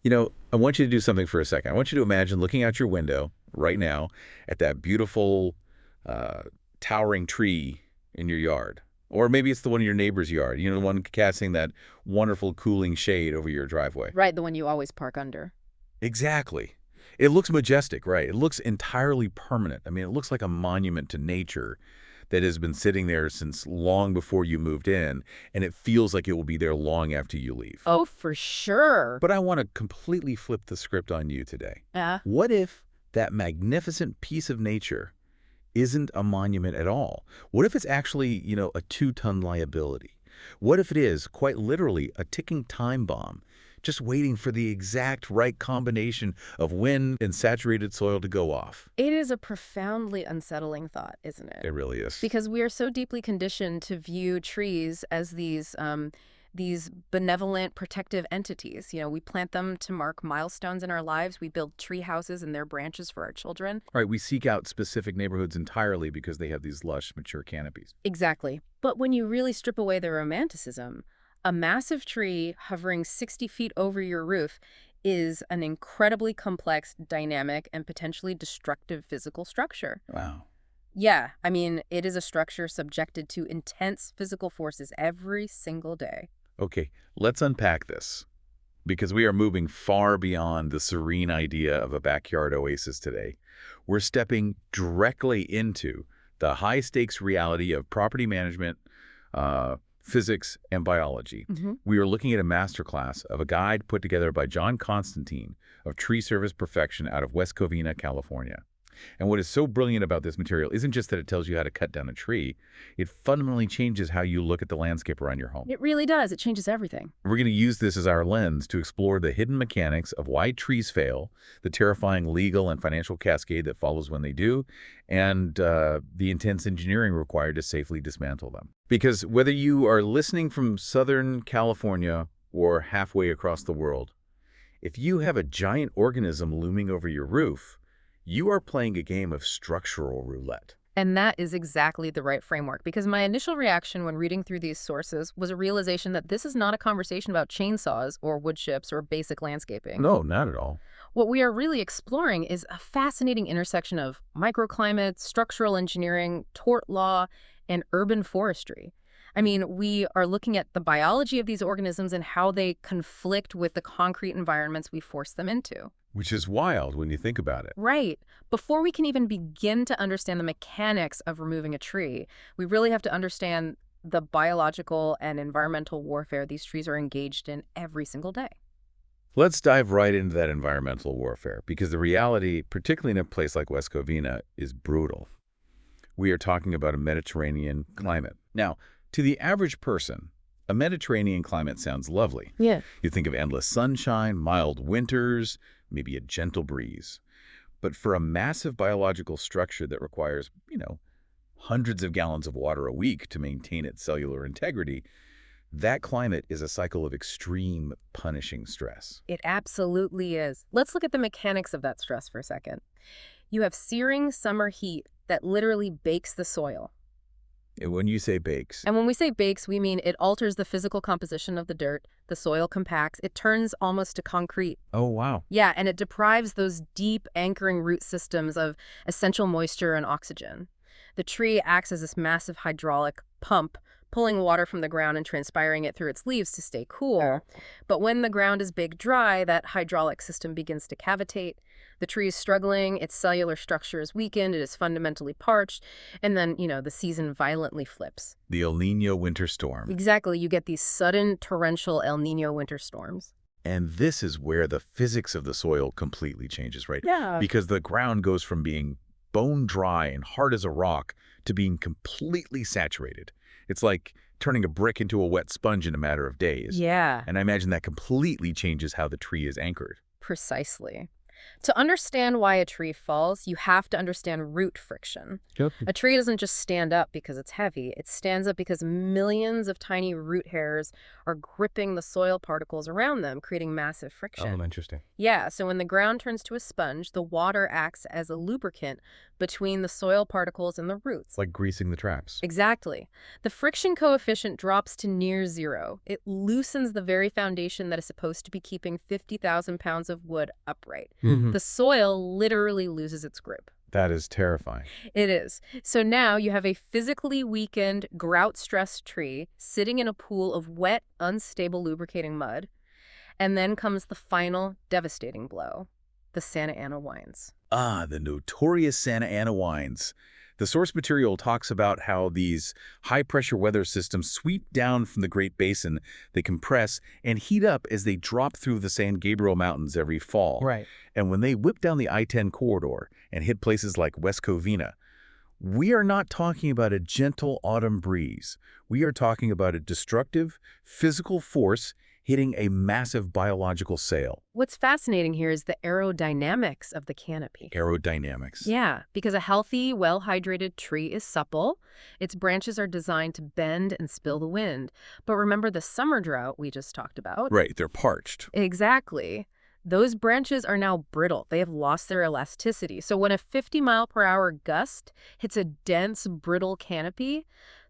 I want you to do something for a second. I want you to imagine looking out your window right now at that beautiful uh, towering tree in your yard. Or maybe it's the one in your neighbor's yard, the one casting that wonderful cooling shade over your driveway. Right, the one you always park under. Exactly. It looks majestic, right? It looks entirely permanent. I mean, it looks like a monument to nature that has been sitting there since long before you moved in, and it feels like it will be there long after you leave. Oh, for sure. But I want to completely flip the script on you today. Yeah. What if that magnificent piece of nature isn't a monument at all? What if it's actually, a 2-ton liability? What if it is, quite literally, a ticking time bomb, just waiting for the exact right combination of wind and saturated soil to go off? It is a profoundly unsettling thought, isn't it? It really is. Because we are so deeply conditioned to view trees as these benevolent, protective entities. We plant them to mark milestones in our lives. We build tree houses and their branches for our children. Right, we seek out specific neighborhoods entirely because they have these lush, mature canopies. Exactly. But when you really strip away the romanticism, a massive tree hovering 60 feet over your roof is an incredibly complex, dynamic, and potentially destructive physical structure. Wow. Yeah, I mean, it is a structure subjected to intense physical forces every single day. Okay, let's unpack this, because we are moving far beyond the serene idea of a backyard oasis today. We're stepping directly into the high-stakes reality of property management, physics, and biology. We are looking at a masterclass of a guide put together by John Constantine of Tree Service Perfection out of West Covina, California. And what is so brilliant about this material isn't just that it tells you how to cut down a tree. It fundamentally changes how you look at the landscape around your home. It really does. It changes everything. We're going to use this as our lens to explore the hidden mechanics of why trees fail, the terrifying legal and financial cascade that follows when they do, and the intense engineering required to safely dismantle them. Because whether you are listening from Southern California or halfway across the world, if you have a giant organism looming over your roof, you are playing a game of structural roulette. And that is exactly the right framework, because my initial reaction when reading through these sources was a realization that this is not a conversation about chainsaws or wood chips or basic landscaping. No, not at all. What we are really exploring is a fascinating intersection of microclimates, structural engineering, tort law, and urban forestry. I mean, we are looking at the biology of these organisms and how they conflict with the concrete environments we force them into. Which is wild when you think about it. Right. Before we can even begin to understand the mechanics of removing a tree, we really have to understand the biological and environmental warfare these trees are engaged in every single day. Let's dive right into that environmental warfare, because the reality, particularly in a place like West Covina, is brutal. We are talking about a Mediterranean climate. Now, to the average person, a Mediterranean climate sounds lovely. Yeah. You think of endless sunshine, mild winters, maybe a gentle breeze. But for a massive biological structure that requires, hundreds of gallons of water a week to maintain its cellular integrity, that climate is a cycle of extreme, punishing stress. It absolutely is. Let's look at the mechanics of that stress for a second. You have searing summer heat that literally bakes the soil. When you say bakes, And when we say bakes, we mean it alters the physical composition of the dirt, the soil compacts, it turns almost to concrete. oh, wow. Yeah, and it deprives those deep anchoring root systems of essential moisture and oxygen. The tree acts as this massive hydraulic pump, pulling water from the ground and transpiring it through its leaves to stay cool. But when the ground is big dry, that hydraulic system begins to cavitate. The tree is struggling, its cellular structure is weakened, it is fundamentally parched, and then, the season violently flips. The El Nino winter storm. Exactly, you get these sudden torrential El Nino winter storms. And this is where the physics of the soil completely changes, right? Yeah. Because the ground goes from being bone dry and hard as a rock to being completely saturated. It's like turning a brick into a wet sponge in a matter of days. Yeah. And I imagine that completely changes how the tree is anchored. Precisely. To understand why a tree falls, you have to understand root friction. Yep. A tree doesn't just stand up because it's heavy. It stands up because millions of tiny root hairs are gripping the soil particles around them, creating massive friction. Oh, interesting. Yeah, so when the ground turns to a sponge, the water acts as a lubricant between the soil particles and the roots. It's like greasing the traps. Exactly. The friction coefficient drops to near zero. It loosens the very foundation that is supposed to be keeping 50,000 pounds of wood upright. The soil literally loses its grip. That is terrifying. It is. So now you have a physically weakened, drought-stressed tree sitting in a pool of wet, unstable lubricating mud. And then comes the final devastating blow, the Santa Ana wines. Ah, the notorious Santa Ana wines. The source material talks about how these high-pressure weather systems sweep down from the Great Basin. They compress and heat up as they drop through the San Gabriel Mountains every fall. Right. And when they whip down the I-10 corridor and hit places like West Covina, we are not talking about a gentle autumn breeze. We are talking about a destructive, physical force hitting a massive biological sail. What's fascinating here is the aerodynamics of the canopy. Aerodynamics. Yeah, because a healthy, well-hydrated tree is supple. Its branches are designed to bend and spill the wind. But remember the summer drought we just talked about? Right, they're parched. Exactly. Those branches are now brittle. They have lost their elasticity. So when a 50-mile-per-hour gust hits a dense, brittle canopy,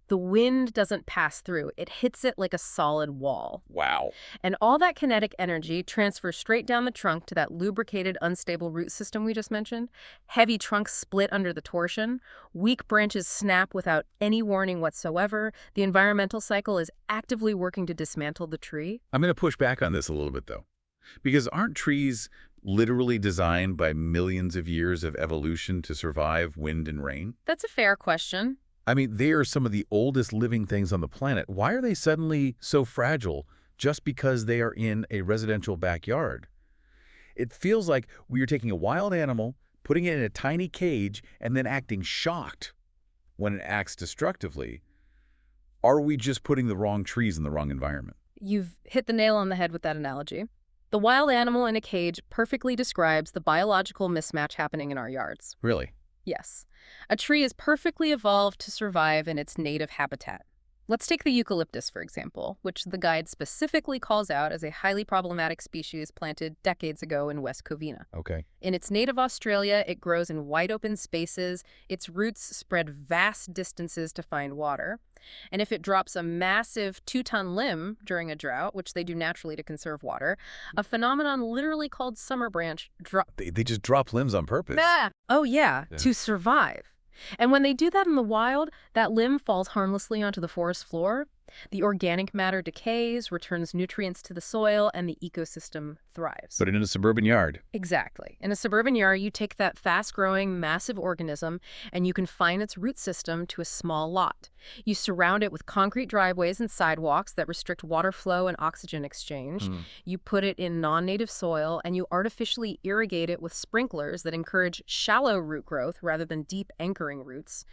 the wind doesn't pass through. It hits it like a solid wall. Wow. And all that kinetic energy transfers straight down the trunk to that lubricated, unstable root system we just mentioned. Heavy trunks split under the torsion. Weak branches snap without any warning whatsoever. The environmental cycle is actively working to dismantle the tree. I'm going to push back on this a little bit, though. Because aren't trees literally designed by millions of years of evolution to survive wind and rain? That's a fair question. I mean, they are some of the oldest living things on the planet. Why are they suddenly so fragile just because they are in a residential backyard? It feels like we are taking a wild animal, putting it in a tiny cage, and then acting shocked when it acts destructively. Are we just putting the wrong trees in the wrong environment? You've hit the nail on the head with that analogy. The wild animal in a cage perfectly describes the biological mismatch happening in our yards. Really? Yes. A tree is perfectly evolved to survive in its native habitat. Let's take the eucalyptus, for example, which the guide specifically calls out as a highly problematic species planted decades ago in West Covina. Okay. In its native Australia, it grows in wide-open spaces. Its roots spread vast distances to find water. And if it drops a massive 2-ton limb during a drought, which they do naturally to conserve water, a phenomenon literally called summer branch drop. They just drop limbs on purpose. Oh, yeah, to survive. And when they do that in the wild, that limb falls harmlessly onto the forest floor. The organic matter decays, returns nutrients to the soil, and the ecosystem thrives. But in a suburban yard. Exactly. In a suburban yard, you take that fast-growing, massive organism, and you confine its root system to a small lot. You surround it with concrete driveways and sidewalks that restrict water flow and oxygen exchange. You put it in non-native soil, and you artificially irrigate it with sprinklers that encourage shallow root growth rather than deep anchoring roots.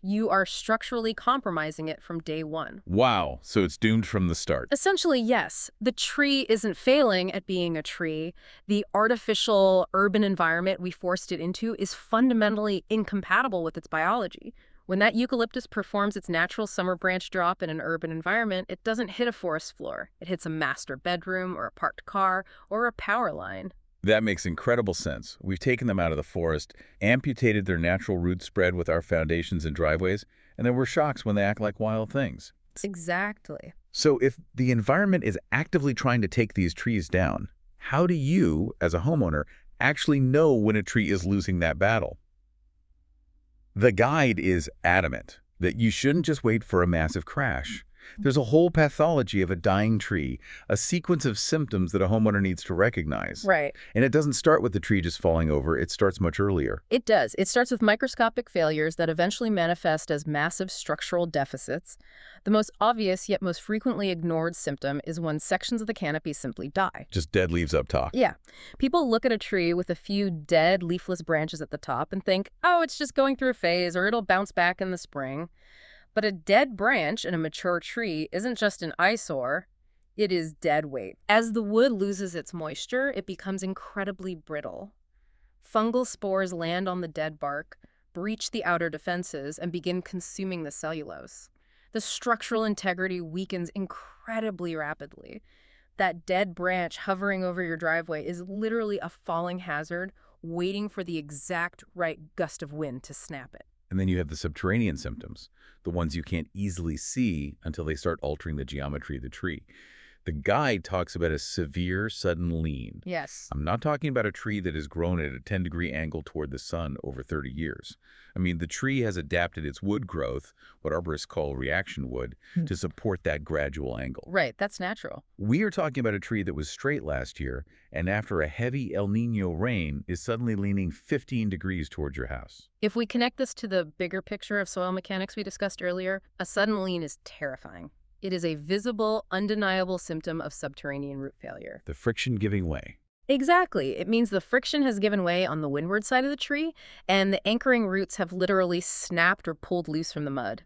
You are structurally compromising it from day one. Wow, so it's doomed from the start. Essentially, yes. The tree isn't failing at being a tree. The artificial urban environment we forced it into is fundamentally incompatible with its biology. When that eucalyptus performs its natural summer branch drop in an urban environment, it doesn't hit a forest floor. It hits a master bedroom or a parked car or a power line. That makes incredible sense. We've taken them out of the forest, amputated their natural root spread with our foundations and driveways, and then we're shocked when they act like wild things. Exactly. So if the environment is actively trying to take these trees down, how do you, as a homeowner, actually know when a tree is losing that battle? The guide is adamant that you shouldn't just wait for a massive crash. There's a whole pathology of a dying tree, a sequence of symptoms that a homeowner needs to recognize. Right. And it doesn't start with the tree just falling over. It starts much earlier. It does. It starts with microscopic failures that eventually manifest as massive structural deficits. The most obvious yet most frequently ignored symptom is when sections of the canopy simply die. Just dead leaves up top. Yeah. People look at a tree with a few dead, leafless branches at the top and think, oh, it's just going through a phase or it'll bounce back in the spring. But a dead branch in a mature tree isn't just an eyesore, it is dead weight. As the wood loses its moisture, it becomes incredibly brittle. Fungal spores land on the dead bark, breach the outer defenses, and begin consuming the cellulose. The structural integrity weakens incredibly rapidly. That dead branch hovering over your driveway is literally a falling hazard waiting for the exact right gust of wind to snap it. And then you have the subterranean symptoms, the ones you can't easily see until they start altering the geometry of the tree. The guide talks about a severe sudden lean. Yes. I'm not talking about a tree that has grown at a 10-degree angle toward the sun over 30 years. I mean, the tree has adapted its wood growth, what arborists call reaction wood, to support that gradual angle. Right, that's natural. We are talking about a tree that was straight last year, and after a heavy El Nino rain is suddenly leaning 15 degrees towards your house. If we connect this to the bigger picture of soil mechanics we discussed earlier, a sudden lean is terrifying. It is a visible, undeniable symptom of subterranean root failure. The friction giving way. Exactly. It means the friction has given way on the windward side of the tree, and the anchoring roots have literally snapped or pulled loose from the mud.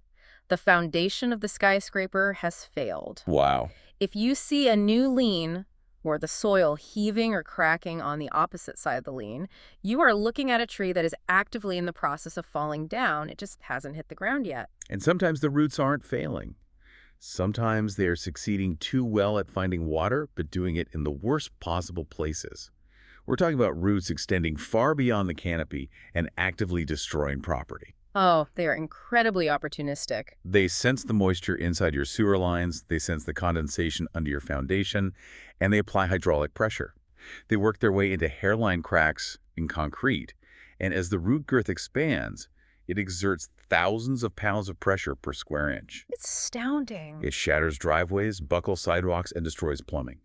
The foundation of the skyscraper has failed. Wow. If you see a new lean, or the soil heaving or cracking on the opposite side of the lean, you are looking at a tree that is actively in the process of falling down. It just hasn't hit the ground yet. And sometimes the roots aren't failing. Sometimes they are succeeding too well at finding water, but doing it in the worst possible places. We're talking about roots extending far beyond the canopy and actively destroying property. Oh, they are incredibly opportunistic. They sense the moisture inside your sewer lines, they sense the condensation under your foundation, and they apply hydraulic pressure. They work their way into hairline cracks in concrete, and as the root girth expands, it exerts thousands of pounds of pressure per square inch. It's astounding. It shatters driveways, buckles sidewalks, and destroys plumbing.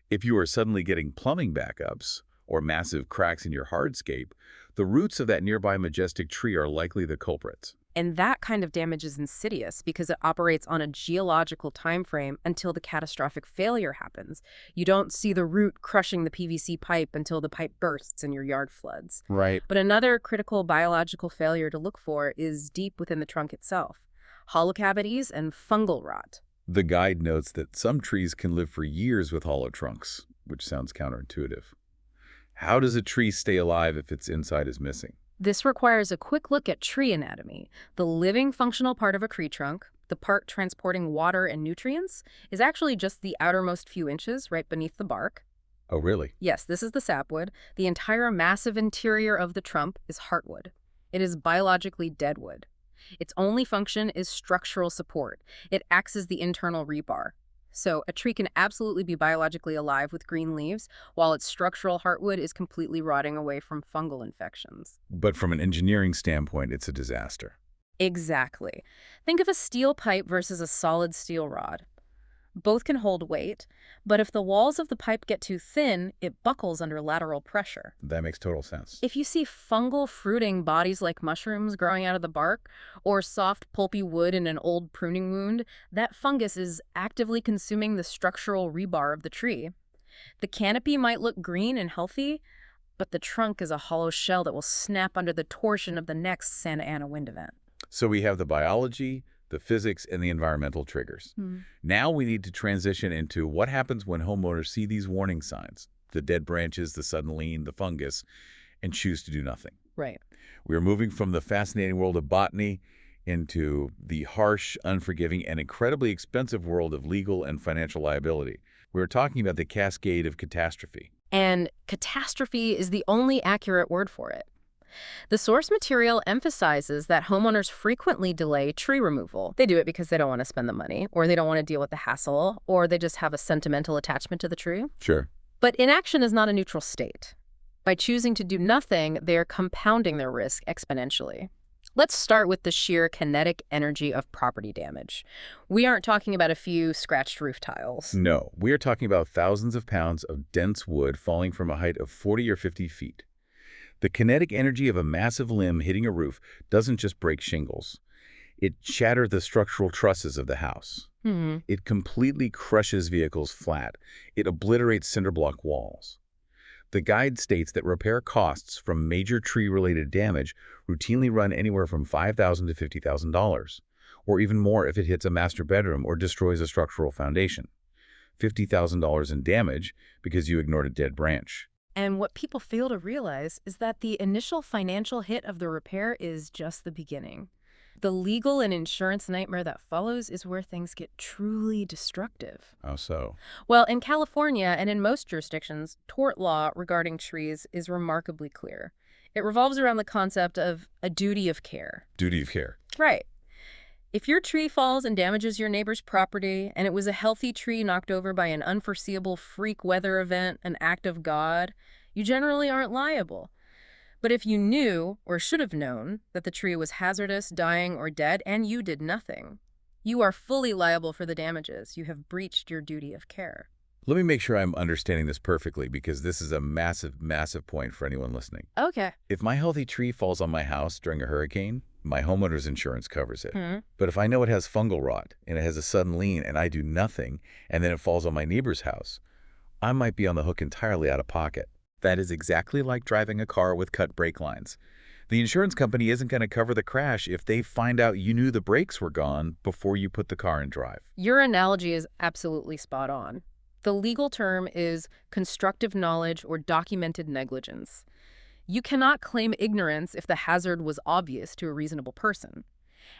If you are suddenly getting plumbing backups or massive cracks in your hardscape, the roots of that nearby majestic tree are likely the culprits. And that kind of damage is insidious because it operates on a geological time frame until the catastrophic failure happens. You don't see the root crushing the PVC pipe until the pipe bursts and your yard floods. Right. But another critical biological failure to look for is deep within the trunk itself. Hollow cavities and fungal rot. The guide notes that some trees can live for years with hollow trunks, which sounds counterintuitive. How does a tree stay alive if its inside is missing? This requires a quick look at tree anatomy. The living functional part of a tree trunk, the part transporting water and nutrients, is actually just the outermost few inches right beneath the bark. Oh, really? Yes, this is the sapwood. The entire massive interior of the trunk is heartwood. It is biologically dead wood. Its only function is structural support. It acts as the internal rebar. So a tree can absolutely be biologically alive with green leaves, while its structural heartwood is completely rotting away from fungal infections. But from an engineering standpoint, it's a disaster. Exactly. Think of a steel pipe versus a solid steel rod. Both can hold weight, but if the walls of the pipe get too thin, it buckles under lateral pressure. That makes total sense. If you see fungal fruiting bodies like mushrooms growing out of the bark, or soft pulpy wood in an old pruning wound, that fungus is actively consuming the structural rebar of the tree. The canopy might look green and healthy, but the trunk is a hollow shell that will snap under the torsion of the next Santa Ana wind event. So we have the biology, the physics, and the environmental triggers. Now we need to transition into what happens when homeowners see these warning signs, the dead branches, the sudden lean, the fungus, and choose to do nothing. Right. We are moving from the fascinating world of botany into the harsh, unforgiving, and incredibly expensive world of legal and financial liability. We're talking about the cascade of catastrophe. And catastrophe is the only accurate word for it. The source material emphasizes that homeowners frequently delay tree removal. They do it because they don't want to spend the money, or they don't want to deal with the hassle, or they just have a sentimental attachment to the tree. Sure. But inaction is not a neutral state. By choosing to do nothing, they are compounding their risk exponentially. Let's start with the sheer kinetic energy of property damage. We aren't talking about a few scratched roof tiles. No, we are talking about thousands of pounds of dense wood falling from a height of 40 or 50 feet. The kinetic energy of a massive limb hitting a roof doesn't just break shingles. It shatters the structural trusses of the house. It completely crushes vehicles flat. It obliterates cinder block walls. The guide states that repair costs from major tree-related damage routinely run anywhere from $5,000 to $50,000, or even more if it hits a master bedroom or destroys a structural foundation. $50,000 in damage because you ignored a dead branch. And what people fail to realize is that the initial financial hit of the repair is just the beginning. The legal and insurance nightmare that follows is where things get truly destructive. How so? Well, in California and in most jurisdictions, tort law regarding trees is remarkably clear. It revolves around the concept of a duty of care. Duty of care. Right. If your tree falls and damages your neighbor's property, and it was a healthy tree knocked over by an unforeseeable freak weather event, an act of God, you generally aren't liable. But if you knew, or should have known, that the tree was hazardous, dying, or dead, and you did nothing, you are fully liable for the damages. You have breached your duty of care. Let me make sure I'm understanding this perfectly, because this is a massive, massive point for anyone listening. Okay. If my healthy tree falls on my house during a hurricane, my homeowner's insurance covers it. But if I know it has fungal rot and it has a sudden lien and I do nothing and then it falls on my neighbor's house, I might be on the hook entirely out of pocket. That is exactly like driving a car with cut brake lines. The insurance company isn't going to cover the crash if they find out you knew the brakes were gone before you put the car in drive. Your analogy is absolutely spot on. The legal term is constructive knowledge or documented negligence. You cannot claim ignorance if the hazard was obvious to a reasonable person.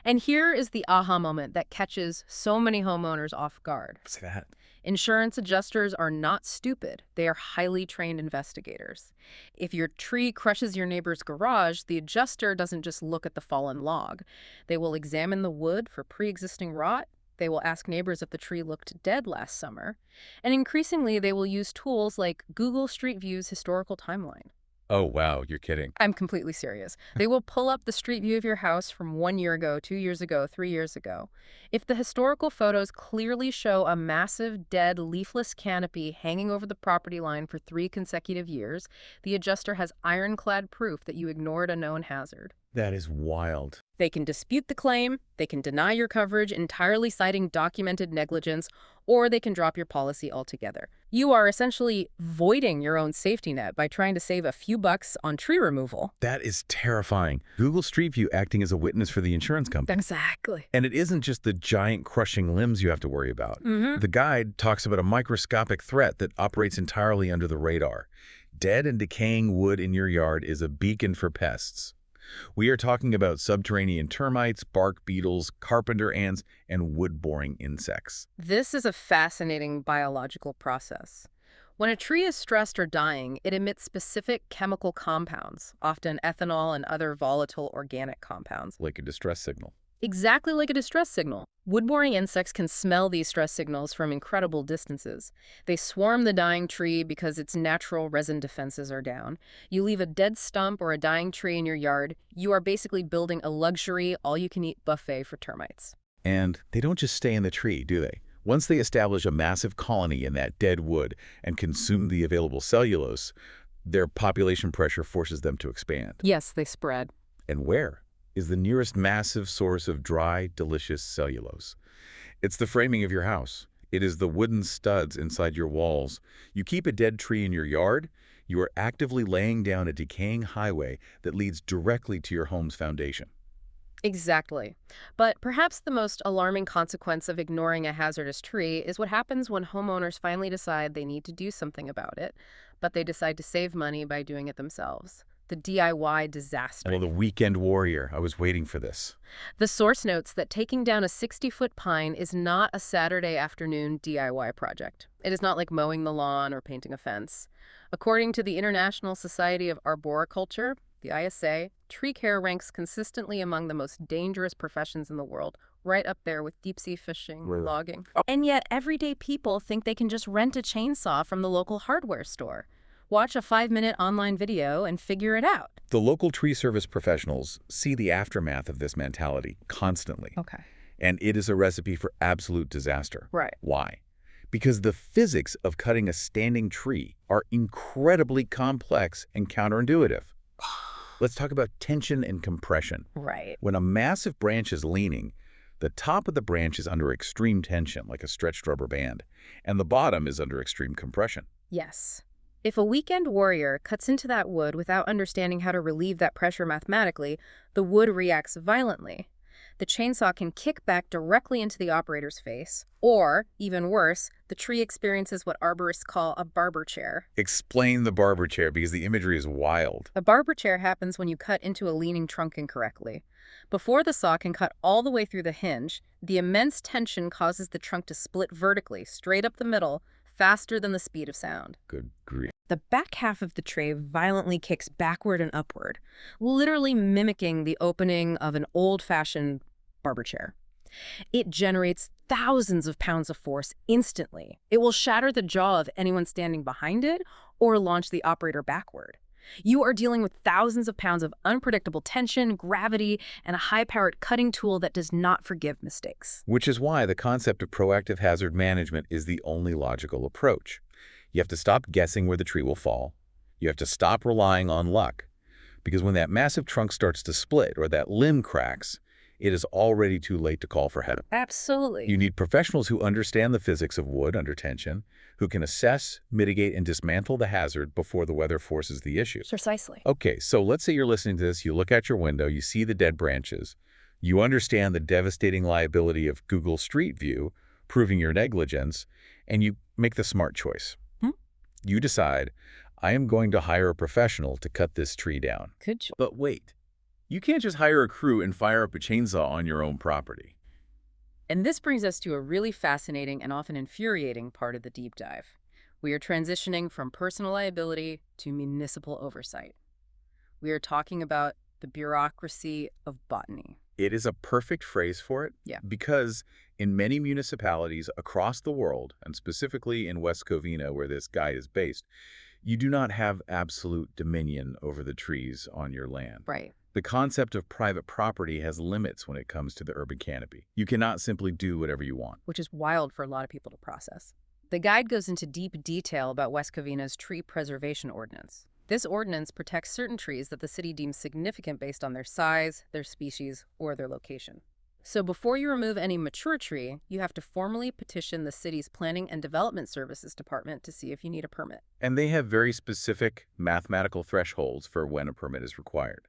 And here is the aha moment that catches so many homeowners off guard. What's that? Insurance adjusters are not stupid. They are highly trained investigators. If your tree crushes your neighbor's garage, the adjuster doesn't just look at the fallen log. They will examine the wood for pre-existing rot. They will ask neighbors if the tree looked dead last summer. And increasingly, they will use tools like Google Street View's historical timeline. Oh, wow, you're kidding. I'm completely serious. They will pull up the street view of your house from 1 year ago, 2 years ago, 3 years ago. If the historical photos clearly show a massive, dead, leafless canopy hanging over the property line for 3 consecutive years, the adjuster has ironclad proof that you ignored a known hazard. That is wild. They can dispute the claim, they can deny your coverage entirely citing documented negligence, or they can drop your policy altogether. You are essentially voiding your own safety net by trying to save a few bucks on tree removal. That is terrifying. Google Street View acting as a witness for the insurance company. Exactly. And it isn't just the giant crushing limbs you have to worry about. The guide talks about a microscopic threat that operates entirely under the radar. Dead and decaying wood in your yard is a beacon for pests. We are talking about subterranean termites, bark beetles, carpenter ants, and wood-boring insects. This is a fascinating biological process. When a tree is stressed or dying, it emits specific chemical compounds, often ethanol and other volatile organic compounds. Like a distress signal. Exactly like a distress signal. Wood-boring insects can smell these stress signals from incredible distances. They swarm the dying tree because its natural resin defenses are down. You leave a dead stump or a dying tree in your yard, you are basically building a luxury, all-you-can-eat buffet for termites. And they don't just stay in the tree, do they? Once they establish a massive colony in that dead wood and consume the available cellulose, their population pressure forces them to expand. Yes, they spread. And where is the nearest massive source of dry, delicious cellulose? It's the framing of your house. It is the wooden studs inside your walls. You keep a dead tree in your yard, you are actively laying down a decaying highway that leads directly to your home's foundation. Exactly. But perhaps the most alarming consequence of ignoring a hazardous tree is what happens when homeowners finally decide they need to do something about it, but they decide to save money by doing it themselves. The DIY disaster. Well, the weekend warrior. I was waiting for this. The source notes that taking down a 60-foot pine is not a Saturday afternoon DIY project. It is not like mowing the lawn or painting a fence. According to the International Society of Arboriculture, the ISA, tree care ranks consistently among the most dangerous professions in the world, right up there with deep-sea fishing, logging. And yet, everyday people think they can just rent a chainsaw from the local hardware store. Watch a 5-minute online video and figure it out. The local tree service professionals see the aftermath of this mentality constantly. Okay. And it is a recipe for absolute disaster. Right. Why? Because the physics of cutting a standing tree are incredibly complex and counterintuitive. Let's talk about tension and compression. Right. When a massive branch is leaning, the top of the branch is under extreme tension, like a stretched rubber band, and the bottom is under extreme compression. Yes. If a weekend warrior cuts into that wood without understanding how to relieve that pressure mathematically, the wood reacts violently. The chainsaw can kick back directly into the operator's face, or, even worse, the tree experiences what arborists call a barber chair. Explain the barber chair, because the imagery is wild. A barber chair happens when you cut into a leaning trunk incorrectly. Before the saw can cut all the way through the hinge, the immense tension causes the trunk to split vertically, straight up the middle, faster than the speed of sound. Good grief. The back half of the tray violently kicks backward and upward, literally mimicking the opening of an old-fashioned barber chair. It generates thousands of pounds of force instantly. It will shatter the jaw of anyone standing behind it or launch the operator backward. You are dealing with thousands of pounds of unpredictable tension, gravity, and a high-powered cutting tool that does not forgive mistakes. Which is why the concept of proactive hazard management is the only logical approach. You have to stop guessing where the tree will fall. You have to stop relying on luck. Because when that massive trunk starts to split or that limb cracks, it is already too late to call for help. Absolutely. You need professionals who understand the physics of wood under tension, who can assess, mitigate, and dismantle the hazard before the weather forces the issue. Precisely. Okay, so let's say you're listening to this, you look out your window, you see the dead branches, you understand the devastating liability of Google Street View, proving your negligence, and you make the smart choice. You decide, I am going to hire a professional to cut this tree down. Good choice. But wait, you can't just hire a crew and fire up a chainsaw on your own property. And this brings us to a really fascinating and often infuriating part of the deep dive. We are transitioning from personal liability to municipal oversight. We are talking about the bureaucracy of botany. It is a perfect phrase for it. Yeah. Because in many municipalities across the world, and specifically in West Covina, where this guide is based, you do not have absolute dominion over the trees on your land. Right. The concept of private property has limits when it comes to the urban canopy. You cannot simply do whatever you want. Which is wild for a lot of people to process. The guide goes into deep detail about West Covina's tree preservation ordinance. This ordinance protects certain trees that the city deems significant based on their size, their species, or their location. So before you remove any mature tree, you have to formally petition the city's Planning and Development Services Department to see if you need a permit. And they have very specific mathematical thresholds for when a permit is required.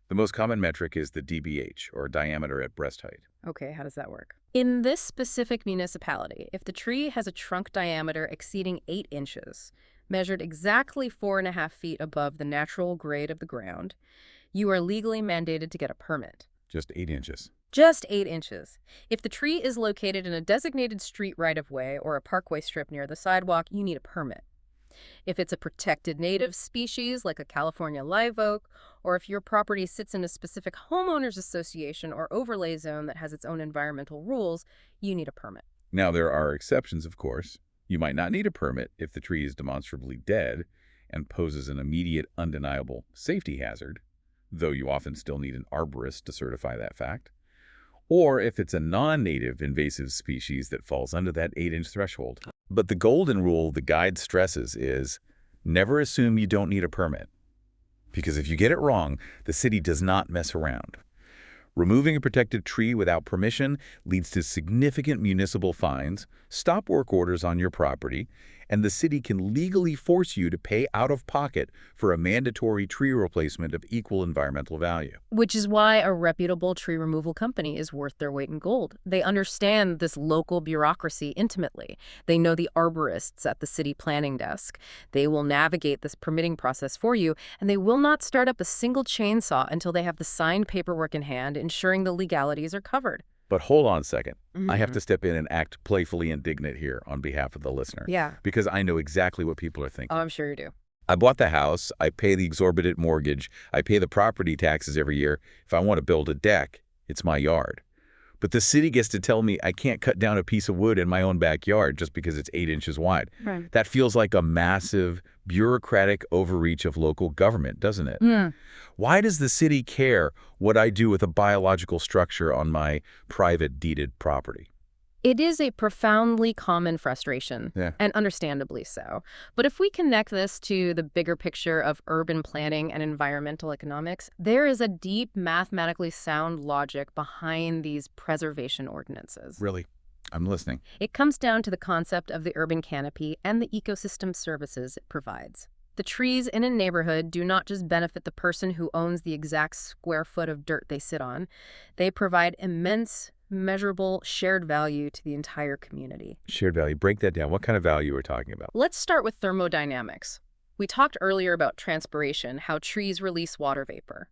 The most common metric is the DBH, or diameter at breast height. Okay, how does that work? In this specific municipality, if the tree has a trunk diameter exceeding 8 inches, measured exactly 4.5 feet above the natural grade of the ground, you are legally mandated to get a permit. Just 8 inches. Just 8 inches. If the tree is located in a designated street right-of-way or a parkway strip near the sidewalk, you need a permit. If it's a protected native species like a California live oak, or if your property sits in a specific homeowners association or overlay zone that has its own environmental rules, you need a permit. Now, there are exceptions, of course. You might not need a permit if the tree is demonstrably dead and poses an immediate, undeniable safety hazard, though you often still need an arborist to certify that fact. Or if it's a non-native invasive species that falls under that 8-inch threshold. But the golden rule the guide stresses is never assume you don't need a permit. Because if you get it wrong, the city does not mess around. Removing a protected tree without permission leads to significant municipal fines, stop work orders on your property, and the city can legally force you to pay out of pocket for a mandatory tree replacement of equal environmental value. Which is why a reputable tree removal company is worth their weight in gold. They understand this local bureaucracy intimately. They know the arborists at the city planning desk. They will navigate this permitting process for you, and they will not start up a single chainsaw until they have the signed paperwork in hand, ensuring the legalities are covered. But hold on a second. I have to step in and act playfully indignant here on behalf of the listener. Yeah. Because I know exactly what people are thinking. Oh, I'm sure you do. I bought the house, I pay the exorbitant mortgage, I pay the property taxes every year. If I want to build a deck, it's my yard. But the city gets to tell me I can't cut down a piece of wood in my own backyard just because it's 8 inches wide. Right. That feels like a massive bureaucratic overreach of local government, doesn't it? Why does the city care what I do with a biological structure on my private deeded property? It is a profoundly common frustration, Yeah. and understandably so. But if we connect this to the bigger picture of urban planning and environmental economics, there is a deep, mathematically sound logic behind these preservation ordinances. Really? I'm listening. It comes down to the concept of the urban canopy and the ecosystem services it provides. The trees in a neighborhood do not just benefit the person who owns the exact square foot of dirt they sit on. They provide immense, measurable, shared value to the entire community. Shared value. Break that down. What kind of value we're talking about? Let's start with thermodynamics. We talked earlier about transpiration, how trees release water vapor.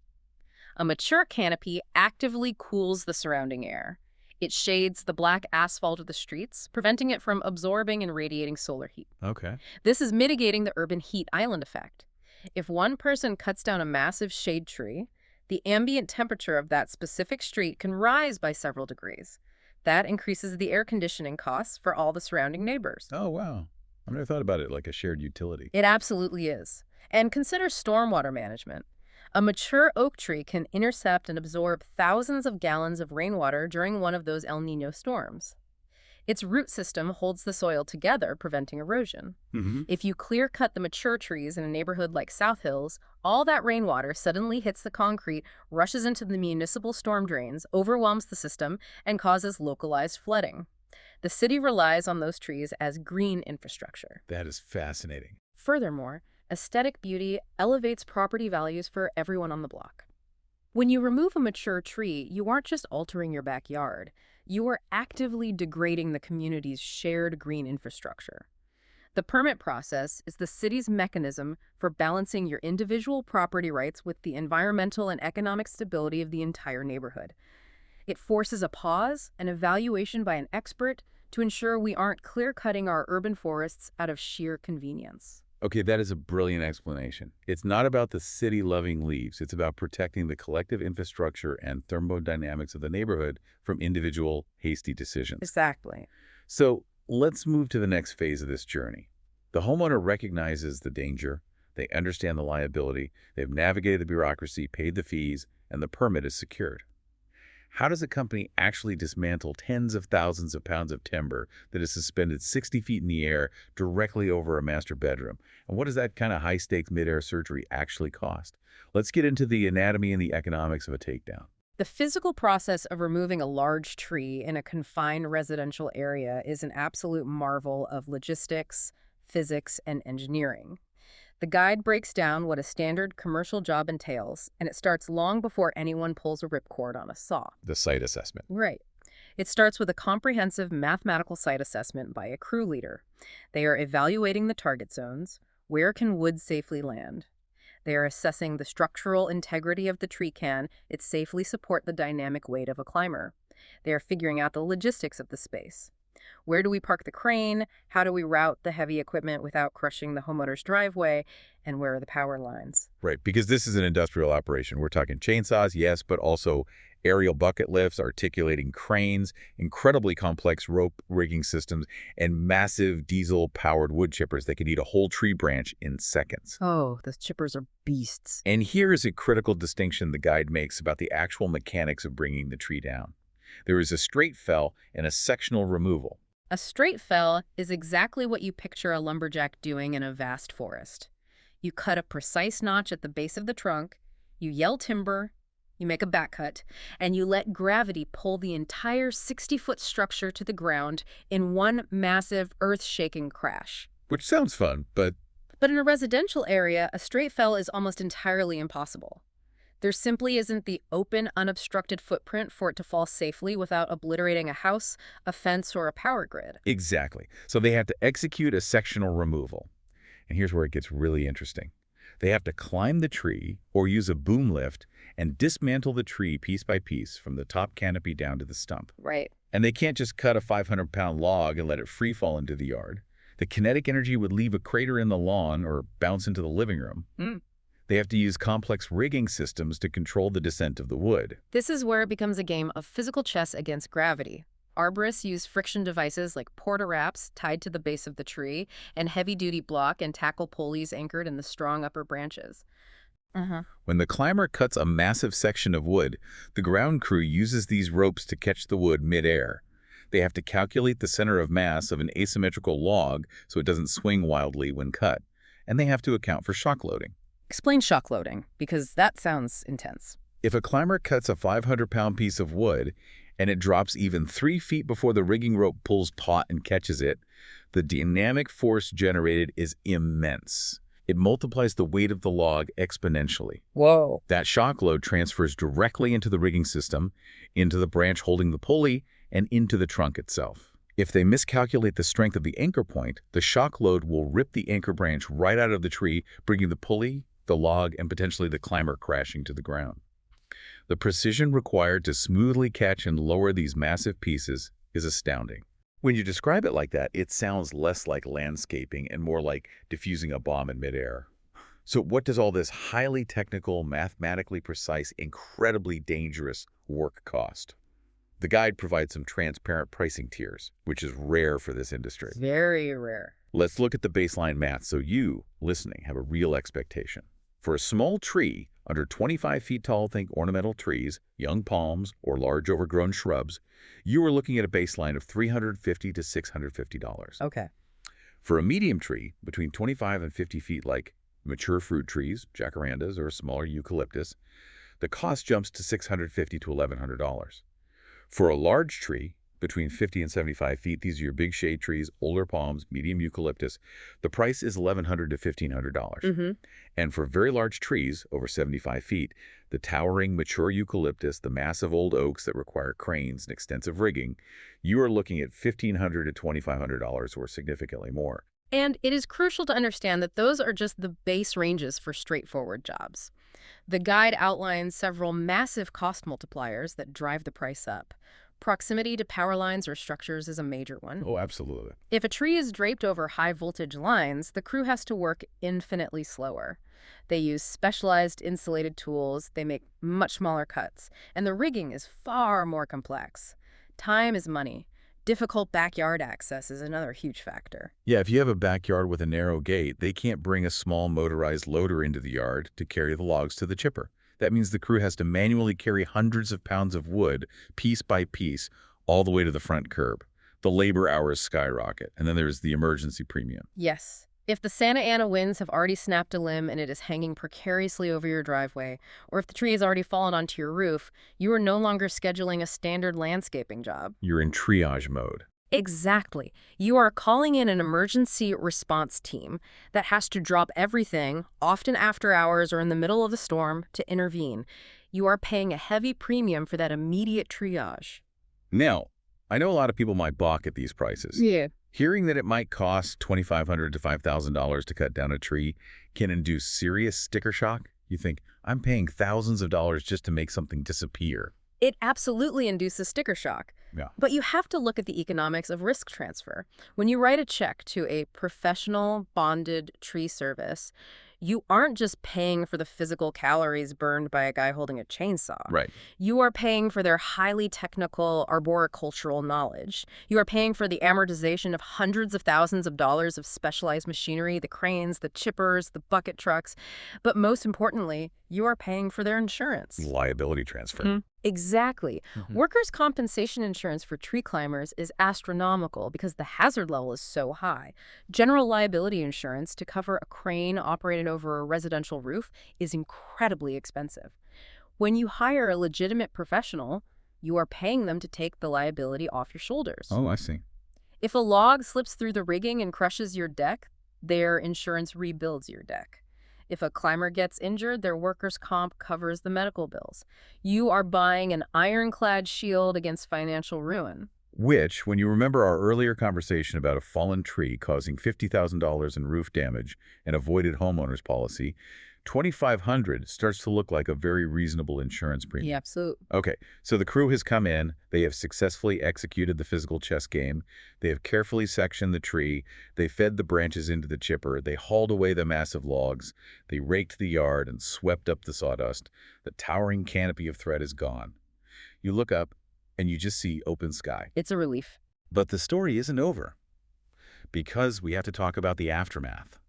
A mature canopy actively cools the surrounding air. It shades the black asphalt of the streets, preventing it from absorbing and radiating solar heat. Okay. This is mitigating the urban heat island effect. If one person cuts down a massive shade tree, the ambient temperature of that specific street can rise by several degrees. That increases the air conditioning costs for all the surrounding neighbors. Oh, wow. I've never thought about it like a shared utility. It absolutely is. And consider stormwater management. A mature oak tree can intercept and absorb thousands of gallons of rainwater during one of those El Nino storms. Its root system holds the soil together, preventing erosion. If you clear-cut the mature trees in a neighborhood like South Hills, all that rainwater suddenly hits the concrete, rushes into the municipal storm drains, overwhelms the system, and causes localized flooding. The city relies on those trees as green infrastructure. That is fascinating. Furthermore, aesthetic beauty elevates property values for everyone on the block. When you remove a mature tree, you aren't just altering your backyard. You are actively degrading the community's shared green infrastructure. The permit process is the city's mechanism for balancing your individual property rights with the environmental and economic stability of the entire neighborhood. It forces a pause, an evaluation by an expert, to ensure we aren't clear-cutting our urban forests out of sheer convenience. Okay, that is a brilliant explanation. It's not about the city loving leaves. It's about protecting the collective infrastructure and thermodynamics of the neighborhood from individual hasty decisions. Exactly. So let's move to the next phase of this journey. The homeowner recognizes the danger. They understand the liability. They've navigated the bureaucracy, paid the fees, and the permit is secured. How does a company actually dismantle tens of thousands of pounds of timber that is suspended 60 feet in the air directly over a master bedroom? And what does that kind of high-stakes mid-air surgery actually cost? Let's get into the anatomy and the economics of a takedown. The physical process of removing a large tree in a confined residential area is an absolute marvel of logistics, physics, and engineering. The guide breaks down what a standard commercial job entails, and it starts long before anyone pulls a ripcord on a saw. The site assessment. Right. It starts with a comprehensive mathematical site assessment by a crew leader. They are evaluating the target zones. Where can wood safely land? They are assessing the structural integrity of the tree. Can it safely support the dynamic weight of a climber? They are figuring out the logistics of the space. Where do we park the crane? How do we route the heavy equipment without crushing the homeowner's driveway? And where are the power lines? Right, because this is an industrial operation. We're talking chainsaws, yes, but also aerial bucket lifts, articulating cranes, incredibly complex rope rigging systems, and massive diesel-powered wood chippers that can eat a whole tree branch in seconds. Oh, those chippers are beasts. And here is a critical distinction the guide makes about the actual mechanics of bringing the tree down. There is a straight fell and a sectional removal. A straight fell is exactly what you picture a lumberjack doing in a vast forest. You cut a precise notch at the base of the trunk, you yell timber, you make a back cut, and you let gravity pull the entire 60-foot structure to the ground in one massive earth-shaking crash. Which sounds fun, but in a residential area, a straight fell is almost entirely impossible. There simply isn't the open, unobstructed footprint for it to fall safely without obliterating a house, a fence, or a power grid. Exactly. So they have to execute a sectional removal. And here's where it gets really interesting. They have to climb the tree or use a boom lift and dismantle the tree piece by piece from the top canopy down to the stump. Right. And they can't just cut a 500-pound log and let it free fall into the yard. The kinetic energy would leave a crater in the lawn or bounce into the living room. They have to use complex rigging systems to control the descent of the wood. This is where it becomes a game of physical chess against gravity. Arborists use friction devices like porta wraps tied to the base of the tree and heavy-duty block and tackle pulleys anchored in the strong upper branches. When the climber cuts a massive section of wood, the ground crew uses these ropes to catch the wood mid-air. They have to calculate the center of mass of an asymmetrical log so it doesn't swing wildly when cut. And they have to account for shock loading. Explain shock loading, because that sounds intense. If a climber cuts a 500-pound piece of wood and it drops even 3 feet before the rigging rope pulls taut and catches it, the dynamic force generated is immense. It multiplies the weight of the log exponentially. Whoa. That shock load transfers directly into the rigging system, into the branch holding the pulley, and into the trunk itself. If they miscalculate the strength of the anchor point, the shock load will rip the anchor branch right out of the tree, bringing the pulley, the log, and potentially the climber crashing to the ground. The precision required to smoothly catch and lower these massive pieces is astounding. When you describe it like that, it sounds less like landscaping and more like diffusing a bomb in midair. So what does all this highly technical, mathematically precise, incredibly dangerous work cost? The guide provides some transparent pricing tiers, which is rare for this industry. Very rare. Let's look at the baseline math so you, listening, have a real expectation. For a small tree, under 25 feet tall, think ornamental trees, young palms, or large overgrown shrubs, you are looking at a baseline of $350 to $650. Okay. For a medium tree, between 25 and 50 feet like mature fruit trees, jacarandas, or smaller eucalyptus, the cost jumps to $650 to $1,100. For a large tree, between 50 and 75 feet, these are your big shade trees, older palms, medium eucalyptus, the price is $1,100 to $1,500. And for very large trees, over 75 feet, the towering mature eucalyptus, the massive old oaks that require cranes and extensive rigging, you are looking at $1,500 to $2,500 or significantly more. And it is crucial to understand that those are just the base ranges for straightforward jobs. The guide outlines several massive cost multipliers that drive the price up. Proximity to power lines or structures is a major one. Oh, absolutely. If a tree is draped over high-voltage lines, the crew has to work infinitely slower. They use specialized insulated tools, they make much smaller cuts, and the rigging is far more complex. Time is money. Difficult backyard access is another huge factor. Yeah, if you have a backyard with a narrow gate, they can't bring a small motorized loader into the yard to carry the logs to the chipper. That means the crew has to manually carry hundreds of pounds of wood, piece by piece, all the way to the front curb. The labor hours skyrocket, and then there's the emergency premium. Yes. If the Santa Ana winds have already snapped a limb and it is hanging precariously over your driveway, or if the tree has already fallen onto your roof, you are no longer scheduling a standard landscaping job. You're in triage mode. Exactly. You are calling in an emergency response team that has to drop everything, often after hours or in the middle of the storm, to intervene. You are paying a heavy premium for that immediate triage. Now, I know a lot of people might balk at these prices. Yeah. Hearing that it might cost $2,500 to $5,000 to cut down a tree can induce serious sticker shock. You think, I'm paying thousands of dollars just to make something disappear. It absolutely induces sticker shock. Yeah. But you have to look at the economics of risk transfer. When you write a check to a professional bonded tree service, you aren't just paying for the physical calories burned by a guy holding a chainsaw. Right. You are paying for their highly technical arboricultural knowledge. You are paying for the amortization of hundreds of thousands of dollars of specialized machinery, the cranes, the chippers, the bucket trucks. But most importantly, you are paying for their insurance. Liability transfer. Exactly. Workers' compensation insurance for tree climbers is astronomical because the hazard level is so high. General liability insurance to cover a crane operated over a residential roof is incredibly expensive. When you hire a legitimate professional, you are paying them to take the liability off your shoulders. Oh, I see. If a log slips through the rigging and crushes your deck, their insurance rebuilds your deck. If a climber gets injured, their workers' comp covers the medical bills. You are buying an ironclad shield against financial ruin. Which, when you remember our earlier conversation about a fallen tree causing $50,000 in roof damage and avoided homeowners policy, $2,500 starts to look like a very reasonable insurance premium. Yeah, absolutely. Okay, so the crew has come in, they have successfully executed the physical chess game, they have carefully sectioned the tree, they fed the branches into the chipper, they hauled away the massive logs, they raked the yard and swept up the sawdust. The towering canopy of thread is gone. You look up and you just see open sky. It's a relief. But the story isn't over, because we have to talk about the aftermath.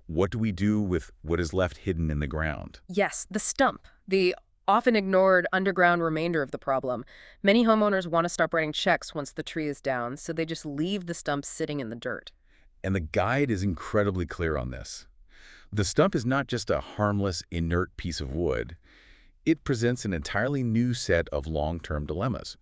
What do we do with what is left hidden in the ground? Yes, the stump, the often ignored underground remainder of the problem. Many homeowners want to stop writing checks once the tree is down, so they just leave the stump sitting in the dirt. And the guide is incredibly clear on this. The stump is not just a harmless, inert piece of wood. It presents an entirely new set of long-term dilemmas.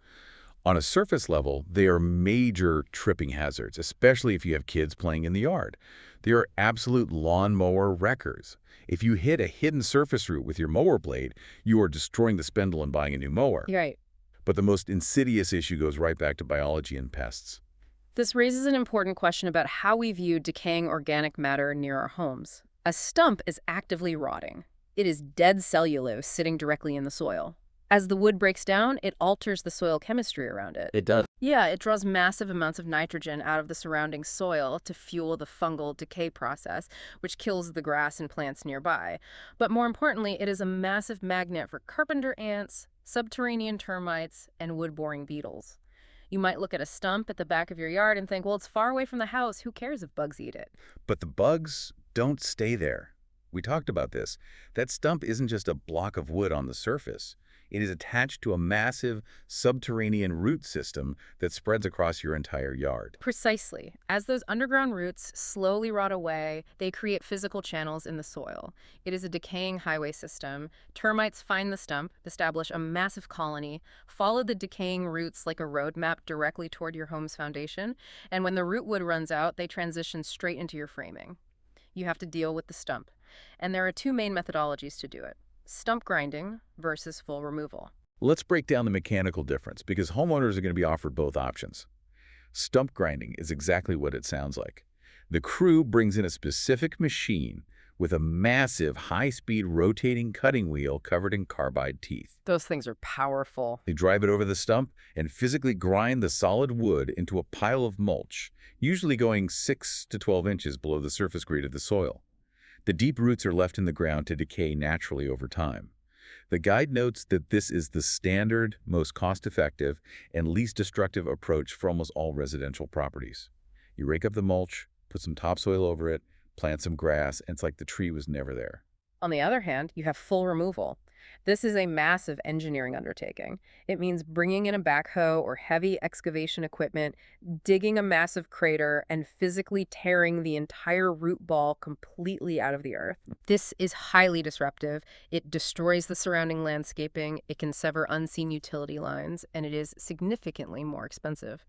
On a surface level, they are major tripping hazards, especially if you have kids playing in the yard. They are absolute lawnmower wreckers. If you hit a hidden surface root with your mower blade, you are destroying the spindle and buying a new mower. Right. But the most insidious issue goes right back to biology and pests. This raises an important question about how we view decaying organic matter near our homes. A stump is actively rotting. It is dead cellulose sitting directly in the soil. As the wood breaks down, it alters the soil chemistry around it. It does. Yeah, it draws massive amounts of nitrogen out of the surrounding soil to fuel the fungal decay process, which kills the grass and plants nearby. But more importantly, it is a massive magnet for carpenter ants, subterranean termites, and wood-boring beetles. You might look at a stump at the back of your yard and think, well, it's far away from the house. Who cares if bugs eat it? But the bugs don't stay there. We talked about this. That stump isn't just a block of wood on the surface. It is attached to a massive subterranean root system that spreads across your entire yard. Precisely. As those underground roots slowly rot away, they create physical channels in the soil. It is a decaying highway system. Termites find the stump, establish a massive colony, follow the decaying roots like a road map directly toward your home's foundation, and when the root wood runs out, they transition straight into your framing. You have to deal with the stump. And there are two main methodologies to do it: stump grinding versus full removal. Let's break down the mechanical difference because homeowners are going to be offered both options. Stump grinding is exactly what it sounds like. The crew brings in a specific machine with a massive high-speed rotating cutting wheel covered in carbide teeth. Those things are powerful. They drive it over the stump and physically grind the solid wood into a pile of mulch, usually going 6 to 12 inches below the surface grade of the soil. The deep roots are left in the ground to decay naturally over time. The guide notes that this is the standard, most cost-effective, and least destructive approach for almost all residential properties. You rake up the mulch, put some topsoil over it, plant some grass, and it's like the tree was never there. On the other hand, you have full removal. This is a massive engineering undertaking. It means bringing in a backhoe or heavy excavation equipment, digging a massive crater, and physically tearing the entire root ball completely out of the earth. This is highly disruptive. It destroys the surrounding landscaping, it can sever unseen utility lines, and it is significantly more expensive.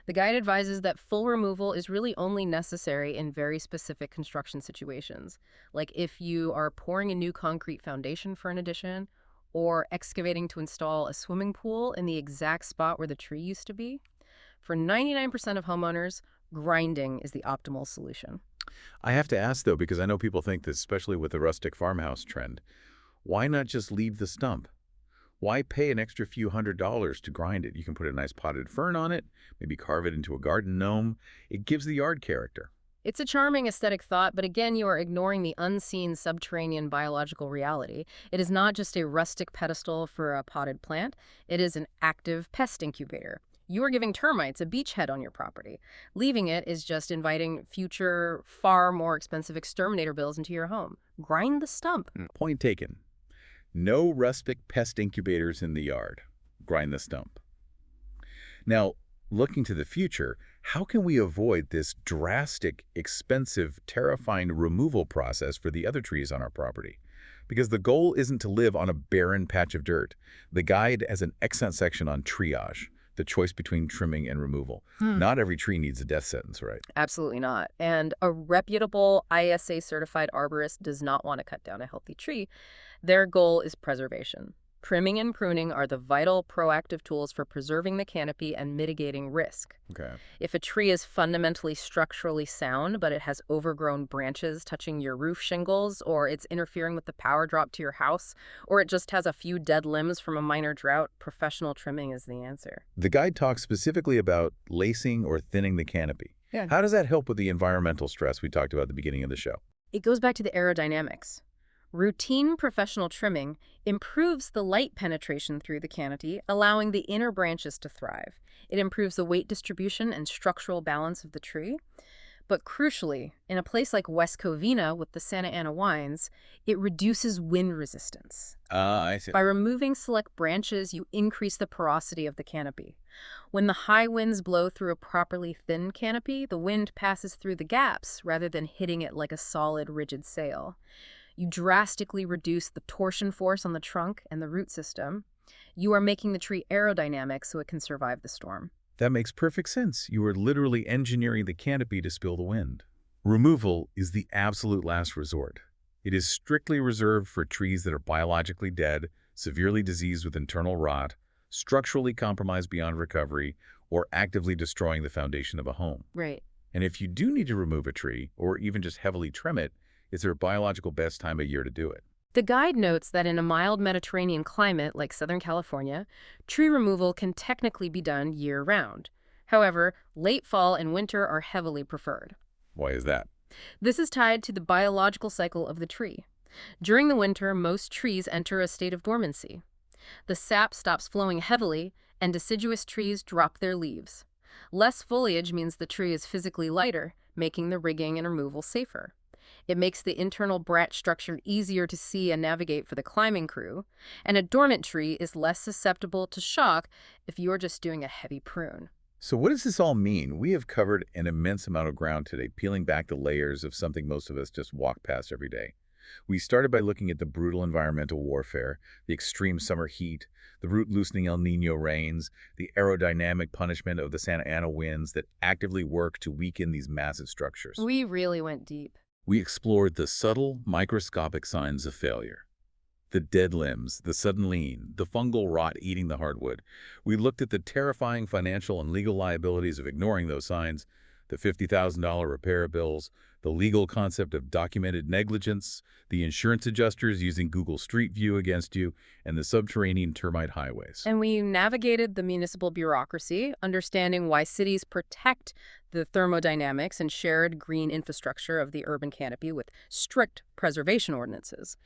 The guide advises that full removal is really only necessary in very specific construction situations, like if you are pouring a new concrete foundation for an addition or excavating to install a swimming pool in the exact spot where the tree used to be. For 99% of homeowners, grinding is the optimal solution. I have to ask, though, because I know people think this, especially with the rustic farmhouse trend, why not just leave the stump? Why pay an extra few $100s to grind it? You can put a nice potted fern on it, maybe carve it into a garden gnome. It gives the yard character. It's a charming aesthetic thought, but again, you are ignoring the unseen subterranean biological reality. It is not just a rustic pedestal for a potted plant. It is an active pest incubator. You are giving termites a beachhead on your property. Leaving it is just inviting future, far more expensive exterminator bills into your home. Grind the stump. Point taken. No rustic pest incubators in the yard. Grind the stump. Now, looking to the future, how can we avoid this drastic, expensive, terrifying removal process for the other trees on our property? Because the goal isn't to live on a barren patch of dirt. The guide has an excellent section on triage, the choice between trimming and removal. Not every tree needs a death sentence, right? Absolutely not. And a reputable ISA-certified arborist does not want to cut down a healthy tree. Their goal is preservation. Trimming and pruning are the vital proactive tools for preserving the canopy and mitigating risk. Okay. If a tree is fundamentally structurally sound, but it has overgrown branches touching your roof shingles, or it's interfering with the power drop to your house, or it just has a few dead limbs from a minor drought, professional trimming is the answer. The guide talks specifically about lacing or thinning the canopy. Yeah. How does that help with the environmental stress we talked about at the beginning of the show? It goes back to the aerodynamics. Routine professional trimming improves the light penetration through the canopy, allowing the inner branches to thrive. It improves the weight distribution and structural balance of the tree. But crucially, in a place like West Covina with the Santa Ana wines, it reduces wind resistance. I see. By removing select branches, you increase the porosity of the canopy. When the high winds blow through a properly thinned canopy, the wind passes through the gaps rather than hitting it like a solid, rigid sail. You drastically reduce the torsion force on the trunk and the root system. You are making the tree aerodynamic so it can survive the storm. That makes perfect sense. You are literally engineering the canopy to spill the wind. Removal is the absolute last resort. It is strictly reserved for trees that are biologically dead, severely diseased with internal rot, structurally compromised beyond recovery, or actively destroying the foundation of a home. Right. And if you do need to remove a tree, or even just heavily trim it, it's their biological best time of year to do it. The guide notes that in a mild Mediterranean climate like Southern California, tree removal can technically be done year-round. However, late fall and winter are heavily preferred. Why is that? This is tied to the biological cycle of the tree. During the winter, most trees enter a state of dormancy. The sap stops flowing heavily, and deciduous trees drop their leaves. Less foliage means the tree is physically lighter, making the rigging and removal safer. It makes the internal branch structure easier to see and navigate for the climbing crew, and a dormant tree is less susceptible to shock if you're just doing a heavy prune. So what does this all mean? We have covered an immense amount of ground today, peeling back the layers of something most of us just walk past every day. We started by looking at the brutal environmental warfare, the extreme summer heat, the root-loosening El Nino rains, the aerodynamic punishment of the Santa Ana winds that actively work to weaken these massive structures. We really went deep. We explored the subtle, microscopic signs of failure. The dead limbs, the sudden lean, the fungal rot eating the hardwood. We looked at the terrifying financial and legal liabilities of ignoring those signs, the $50,000 repair bills, the legal concept of documented negligence, the insurance adjusters using Google Street View against you, and the subterranean termite highways. And we navigated the municipal bureaucracy, understanding why cities protect the thermodynamics and shared green infrastructure of the urban canopy with strict preservation ordinances.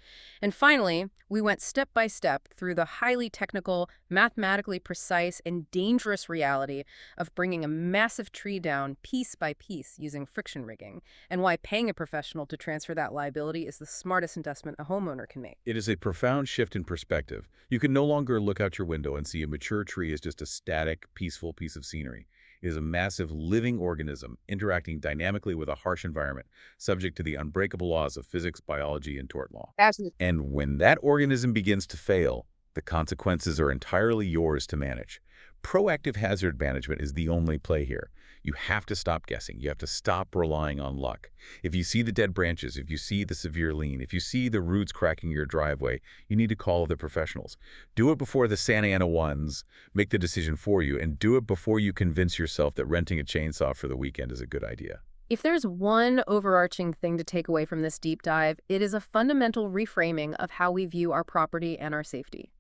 And finally, we went step by step through the highly technical, mathematically precise, and dangerous reality of bringing a massive tree down piece by piece using friction rigging, and why paying a professional to transfer that liability is the smartest investment a homeowner can make. It is a profound shift in perspective. You can no longer look out your window and see a mature tree as just a static, peaceful piece of scenery. It is a massive living organism interacting dynamically with a harsh environment, subject to the unbreakable laws of physics, biology, and tort law. Absolutely. And when that organism begins to fail, the consequences are entirely yours to manage. Proactive hazard management is the only play here. You have to stop guessing. You have to stop relying on luck. If you see the dead branches, if you see the severe lean, if you see the roots cracking your driveway, you need to call the professionals. Do it before the Santa Ana ones make the decision for you, and do it before you convince yourself that renting a chainsaw for the weekend is a good idea. If there's one overarching thing to take away from this deep dive, it is a fundamental reframing of how we view our property and our safety.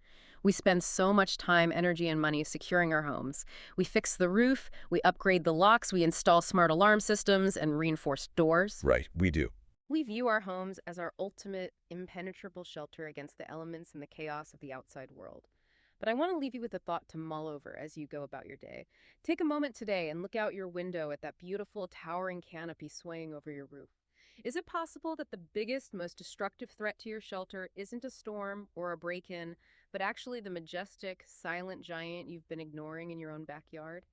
We spend so much time, energy, and money securing our homes. We fix the roof, we upgrade the locks, we install smart alarm systems and reinforced doors. Right, we do. We view our homes as our ultimate, impenetrable shelter against the elements and the chaos of the outside world. But I want to leave you with a thought to mull over as you go about your day. Take a moment today and look out your window at that beautiful, towering canopy swaying over your roof. Is it possible that the biggest, most destructive threat to your shelter isn't a storm or a break-in, but actually the majestic, silent giant you've been ignoring in your own backyard?